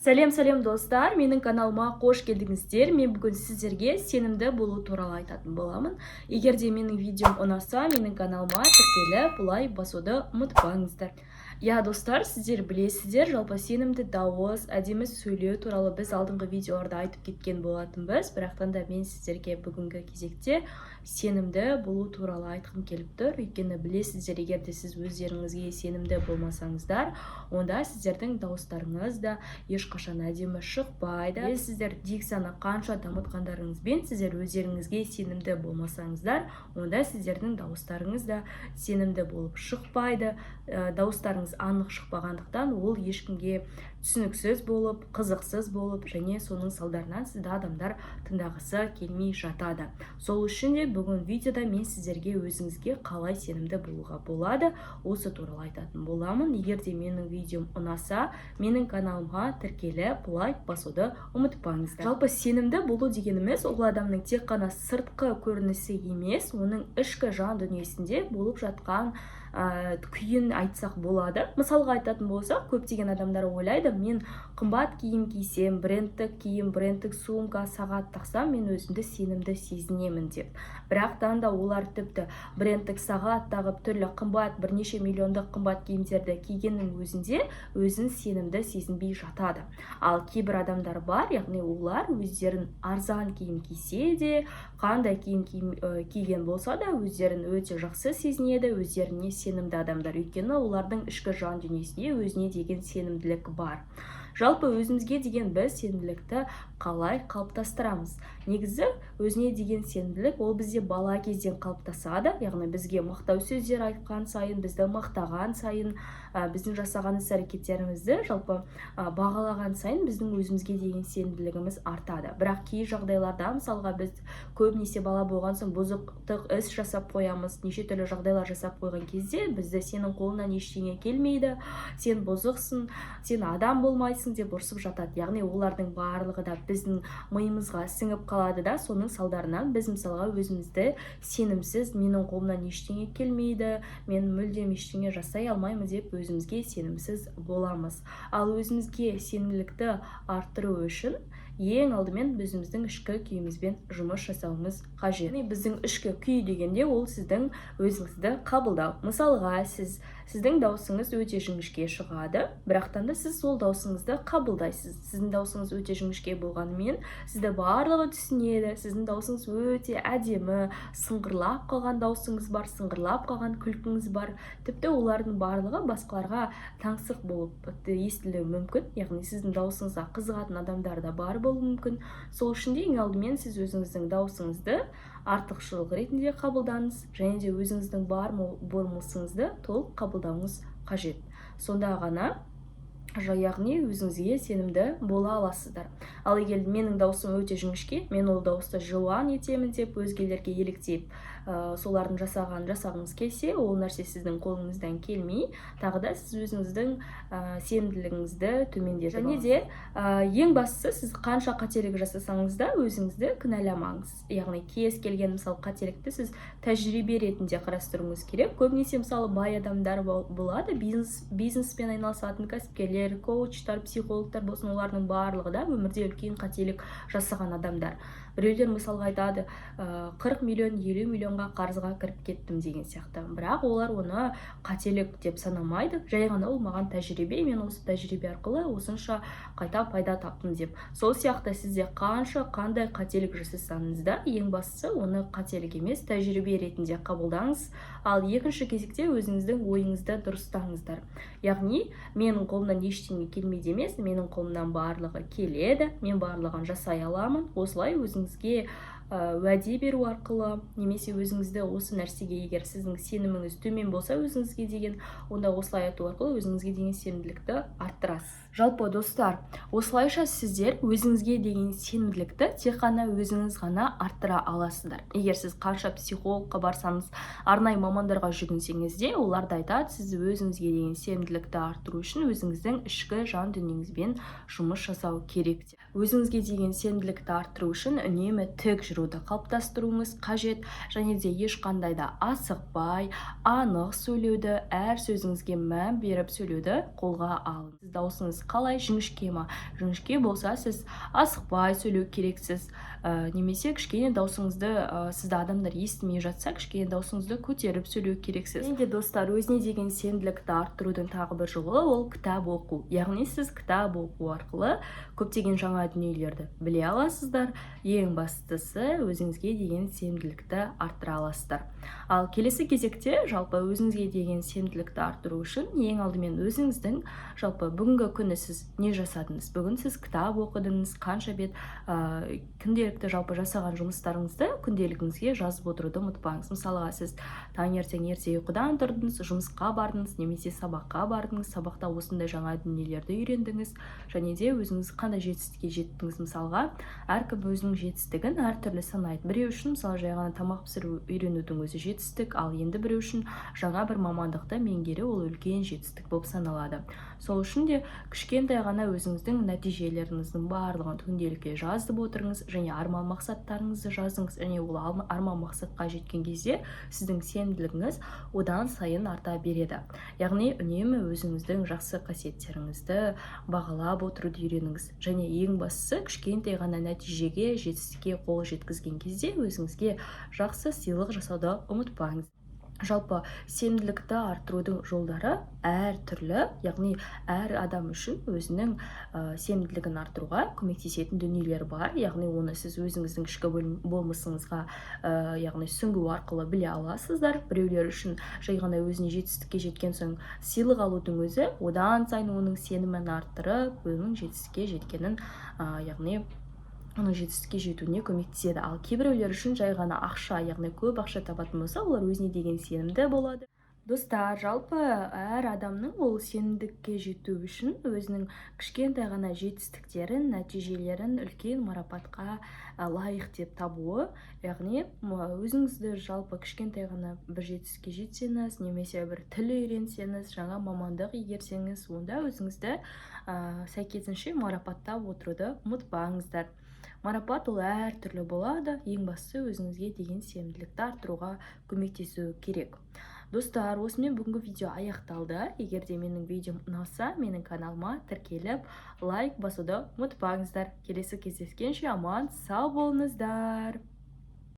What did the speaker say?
Сәлем достар, менің каналыма қош келдіңіздер. Мен бүгін сіздерге сенімді болу туралы айтатын боламын. Егер де менің видеом ұнаса, менің каналыма тіркеліп лайк басуды ұмытпаңыздар. Достар, сіздер білесіздер, жалпы сенімді дауыс, әдемі сөйлеу туралы біз алдыңғы видеоларда айтып кеткен болатынбыз. Бірақтан да мен сіздерге бүгінгі кезекте сенімді болу туралы айтқым келіп тұр. Өйткені білесіздер, егер де сіз өздеріңізге сенімді болмасаңыздар, онда сіздердің дауыстарыңыз да ешқашан әдемі шықпайды. Сіздер дикцияны қанша дамытқандарыңызбен сіздер өздеріңізге сенімді болмасаңыздар, онда сіздердің дауыстарыңыз да сенімді болып шықпайды. Дауыстарыңыз анық шықпағандықтан ол ешкімге түсініксіз болып, қызықсыз болып, және соның салдарынан сізді адамдар тыңдағысы келмей жатады. Сол үшін де бүгін видеода мен сіздерге өзіңізге қалай сенімді болуға болады, осы туралы айтатын боламын. Егер де менің видеом ұнаса, менің каналыма тіркеліп лайк басуды ұмытпаңыздар. Жалпы сенімді болу дегеніміз ол адамның тек қана сыртқы көрінісі емес, оның ішкі жан дүниесінде болып жатқан күйін айтсақ болады. Мысалға айтатын болсақ, көптеген адамдар ойлайды, мен қымбат киім кисем, брендтік киім, брендтік сумка, сағат тақсам, мен өзімді сенімді сезінемін деп. Бірақтан да олар тіпті брендтік сағат тағып, түрлі қымбат, бірнеше миллиондық қымбат киімдерді кигеннің өзінде өзін сенімді сезінбей жатады. Ал кейбір адамдар бар, яғни олар өздерін арзан киім кисе де, қандай киім киген болса да өздерін өте жақсы сезінеді, өздеріне сенімді адамдар. Өйткені олардың ішкі жан дүниесінде өзіне деген сенімділік бар. Жалпы өзімізге деген біз сенімділікті қалай қалыптастырамыз? Негізі өзіне деген сенімділік ол бізде бала кезден қалыптасады. Яғни бізге мақтау сөздер айтқан сайын, бізді мақтаған сайын, біздің жасаған іс-әрекеттерімізді жалпы бағалаған сайын біздің өзімізге деген сенімділігіміз артады. Бірақ кей жағдайларда, мысалға біз көбінесе бала болған соң бұзықтық іс жасап қоямыз, неше түрлі жағдайлар жасап қойған кезде бізді сенің қолыңнан ештеңе келмейді, сен бұзықсың, сен адам болмайсың деп ұрсып жатады. Яғни олардың барлығы да біздің миымызға сіңіп қалады да, соның салдарынан біз мысалға өзімізді сенімсіз, менің қолымнан ештеңе келмейді, мен мүлдем ештеңе жасай алмаймын деп өзімізге сенімсіз боламыз. Ал өзімізге сенімділікті арттыру үшін ең алдымен өзіміздің ішкі күйімізбен жұмыс жасауымыз қажет. Біздің ішкі күй дегенде ол сіздің өзіңізді қабылдау. Мысалға сіздің даусыңыз өте жіңішке шығады, бірақтан да сіз сол даусыңызды қабылдайсыз. Сіздің даусыңыз өте жіңішке болғанымен сізді барлығы түсінеді. Сіздің даусыңыз өте әдемі, сыңғырлап қалған даусыңыз бар, сыңғырлап қалған күлкіңіз бар. Тіпті олардың барлығы басқаларға таңсық болып естілуі мүмкін. Яғни сіздің даусыңызға қызығатын адамдар да бар болуы мүмкін. Сол үшін де ең алдымен сіз өзіңіздің даусыңызды артықшылық ретінде қабылдаңыз, және де өзіңіздің бар болмысыңызды толық қабылдауыңыз қажет. Сонда ғана яғни өзіңізге сенімді бола аласыздар. Ал егер менің даусым өте жіңішке, мен ол дауысты жуан етемін деп өзгелерге еліктеп, солардың жасағыңыз келсе, ол нәрсе сіздің қолыңыздан келмей, тағы да сіз өзіңіздің сенімділігіңізді төмендетіп. Және де ең бастысы, сіз қанша қателік жасасаңыз да өзіңізді кінәламаңыз. Яғни кез келген мысалы қателікті сіз тәжірибе ретінде қарастыруыңыз керек. Көбінесе мысалы бай адамдар болады, бизнеспен айналысатын кәсіпкерлер, коучтар, психологтар болсын, олардың барлығы да өмірде үлкен қателік жасаған адамдар. Біреулер мысалға айтады, 40 миллион, 50 миллионға қарызға кіріп кеттім деген сияқты. Бірақ олар оны қателік деп санамайды. Жай ғана ол маған тәжірибе, мен осы тәжірибе арқылы осынша қайта пайда таптым деп. Сол сияқты сізде қандай қателік жасасаңыз да, ең бастысы оны қателік емес, тәжірибе ретінде қабылдаңыз. Ал екінші кезекте өзіңіздің ойыңызды дұрыстаңыздар. Яғни менің қолымнан ештеңе келмейді емес, менің қолымнан барлығы келеді, мен барлығын жасай аламын. Осылай өзіңізге уәде беру арқылы, немесе өзіңізді осы нәрсеге, егер сіздің сеніміңіз төмен болса өзіңізге деген, онда осылай айту арқылы өзіңізге деген сенімділікті арттырасыз. Жалпы достар, осылайша сіздер өзіңізге деген сенімділікті тек қана өзіңіз ғана арттыра аласыздар. Егер сіз қанша психологқа барсаңыз, арнайы мамандарға жүгінсеңіз де, олар да айтады, сіз өзіңізге деген сенімділікті арттыру үшін өзіңіздің ішкі жан дүниеңізбен жұмыс жасау керек. Өзіңізге деген сенімділікті арттыру үшін үнемі тік жүруді қалыптастыруыңыз қажет, және де ешқандай да асықпай, анық сөйлеуді, әр сөзіңізге мән беріп сөйлеуді қолға алыңыз. Даусыңыз сөйлеуіңіз қалай? Жіңішке ма? Жіңішке болса сіз асықпай сөйлеу керексіз. Немесе кішкене даусыңызды сізді адамдар естімей жатса, кішкене даусыңызды көтеріп сөйлеу керексіз. Және де достар, өзіне деген сенімділікті арттырудың тағы бір жолы ол кітап оқу. Яғни сіз кітап оқу арқылы көптеген жаңа дүниелерді біле аласыздар. Ең бастысы өзіңізге деген сенімділікті арттыра аласыздар. Ал келесі кезекте жалпы өзіңізге деген сенімділікті арттыру үшін ең алдымен өзіңіздің жалпы бүгінгі күні сіз не жасадыңыз? Бүгін сіз кітап оқыдыңыз, қанша бет күнделікті жалпы жасаған жұмыстарыңызды күнделігіңізге жазып отыруды ұмытпаңыз. Мысалға сіз таңертең ерте ұйқыдан тұрдыңыз, жұмысқа бардыңыз, немесе сабаққа бардыңыз, сабақта осындай жаңа дүниелерді үйрендіңіз, және де өзіңіз қандай жетістікке жеттіңіз. Мысалға әркім өзінің жетістігін әртүрлі санайды. Біреу үшін мысалы жай ғана тамақ пісіру үйренудің өзі жетістік, ал енді біреу үшін жаңа бір мамандықты меңгеру ол үлкен жетістік болып саналады. Сол үшін де кішкентай ғана өзіңіздің нәтижелеріңіздің барлығын күнделікке жазып отырыңыз, және арман мақсаттарыңызды жазыңыз, және ол арман мақсатқа жеткен кезде сіздің сенімділігіңіз одан сайын арта береді. Яғни үнемі өзіңіздің жақсы қасиеттеріңізді бағалап отыруды үйреніңіз, және ең бастысы кішкентай ғана нәтижеге, жетістікке қол жеткізген кезде өзіңізге жақсы сыйлық жасауды ұмытпаңыз. Жалпы сенімділікті арттырудың жолдары әртүрлі, яғни әр адам үшін өзінің сенімділігін арттыруға көмектесетін дүниелер бар. Яғни оны сіз өзіңіздің ішкі болмысыңызға яғни сүңгу арқылы біле аласыздар. Біреулер үшін жай ғана өзіне жетістікке жеткен соң сыйлық алудың өзі одан сайын оның сенімін арттырып, өзінің жетістікке жеткенін яғни оның жетістікке жетуіне көмектеседі. Ал кейбіреулер үшін жай ғана ақша, яғни көп ақша табатын болса, олар өзіне деген сенімді болады. Достар, жалпы әр адамның ол сенімдікке жету үшін өзінің кішкентай ғана жетістіктерін, нәтижелерін үлкен марапатқа лайық деп табуы. Яғни өзіңізді жалпы кішкентай ғана бір жетістікке жетсеңіз, немесе бір тіл үйренсеңіз, жаңа мамандық игерсеңіз, онда өзіңізді сәйкесінше марапаттап отыруды ұмытпаңыздар. Марапат ол әртүрлі болады, ең бастысы өзіңізге деген сенімділікті арттыруға көмектесу керек. Достар, осымен бүгінгі видео аяқталды. Егер де менің видеом ұнаса, менің каналыма тіркеліп, лайк басуды ұмытпаңыздар. Келесі кездескенше аман сау болыңыздар.